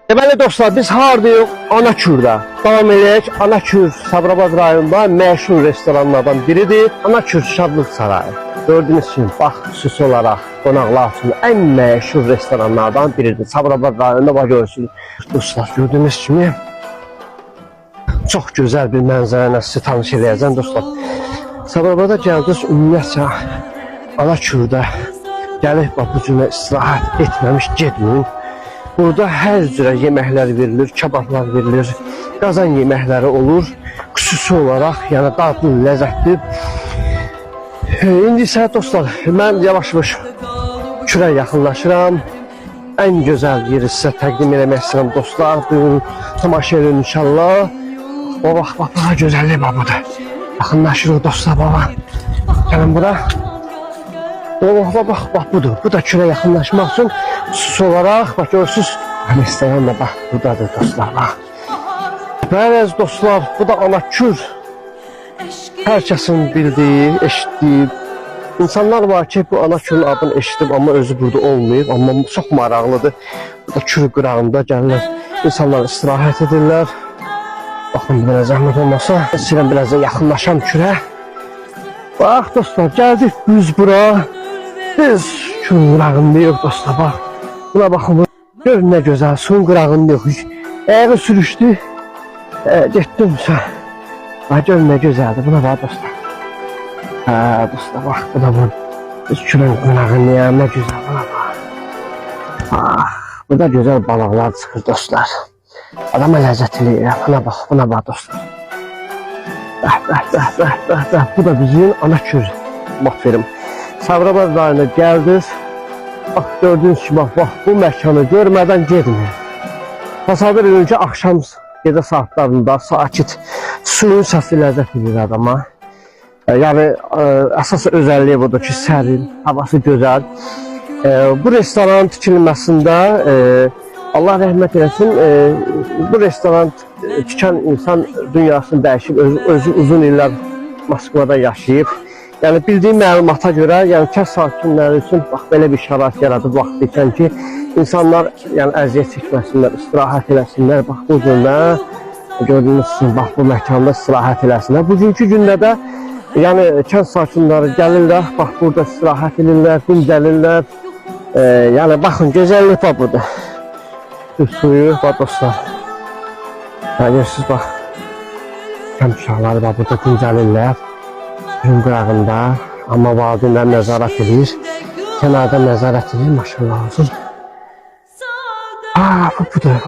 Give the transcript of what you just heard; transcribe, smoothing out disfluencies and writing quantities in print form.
Deməli dostlar, biz hardayıq? Anakürdə. Davam edək. Anakür Sabirabad rayonunda məşhur restoranlardan biridir. Anakür Şadlıq Sarayı. Gördüyünüz kimi, bax, xüsusi olaraq qonaqlar üçün ən məşhur restoranlardan biridir. Sabirabad rayonunda bax görürsünüz. Dostlar, gördüyünüz kimi çox gözəl bir mənzərə sizi tanış edəcəm dostlar. Sabirabada gəldiniz, ümumiyyətlə Anakürdə gəlib bax bu cürə istirahət etməmiş getməyin. Burada hər cürə yeməklər verilir, kebablar verilir, qazan yeməkləri olur. Xüsusi olaraq, yəni dadlı, ləzzətli. İndi isə dostlar, mən yavaş-yavaş kürə yaxınlaşıram. Ən gözəl yeri sizə təqdim etmək istəyirəm dostlar. Buyurun, tamaşa edin inşallah. O vaxt bax, bura gözəllik bax budur. Yaxınlaşırıq dostlar baba. Gəlin bura. Bax, budur. Bu da kürə yaxınlaşmaq üçün xüsusi olaraq, bax görürsünüz, restoran da bax, buradadır dostlar, bax. Bəli dostlar, bu da Anakür. Hər kəsin bildiyi, eşitdiyi. İnsanlar var ki, bu Anakürün adını eşitib, amma özü burada olmayıb, amma çox maraqlıdır. Bu da Kür qırağında gəlirlər, insanlar istirahət edirlər. Baxın, belə zəhmət olmasa, istəyirəm biraz da yaxınlaşam kürə. Bax dostlar, gəldik biz bura. Biz suyun qırağında yox dostlar, bax. Buna baxın, gör nə gözəl, suyun qırağında yox. Ayağı sürüşdü, getdim sən. Bax, gör nə gözəldir, buna bax dostlar. Dostlar, bax, bu da bu. Biz suyun qırağında, nə gözəl, buna bax. Burada gözəl balıqlar çıxır dostlar. Adama ləzzət eləyir, buna bax dostlar. Bu da bizim Anakür. Bax verim. Sabirabad rayonuna gəldiniz. Bax gördüyünüz kimi bax bu məkanı görmədən gedin. Təsəvvür edin ki, axşam gecə saatlarında sakit suyun səsi ləzzət edir adama. Yəni əsas özəlliyi budur ki, sərin, havası gözəl. Bu restoranın tikilməsində Allah rəhmət eləsin, bu restoran tikən insan dünyasını dəyişib, özü uzun illər Moskvada yaşayıb. Yəni bildiyim məlumata görə, yəni kənd sakinləri üçün bax belə bir şərait yaradıb vaxt ikən ki, insanlar yəni əziyyət çəkməsinlər, istirahət eləsinlər. Bax bu cürlə gördüyünüz kimi bax bu məkanda istirahət eləsinlər. Bugünkü gündə də yəni kənd sakinləri gəlirlər, bax burada istirahət edirlər, dincəlirlər. Yəni baxın gözəllik bax burada. Suyu bax dostlar. Görürsünüz bax. Kənd uşaqları bax burada dincəlirlər. Suyun qırağında, amma valideynlər nəzarət edir. Kənarda nəzarət edir, maşallah olsun. Bu budur.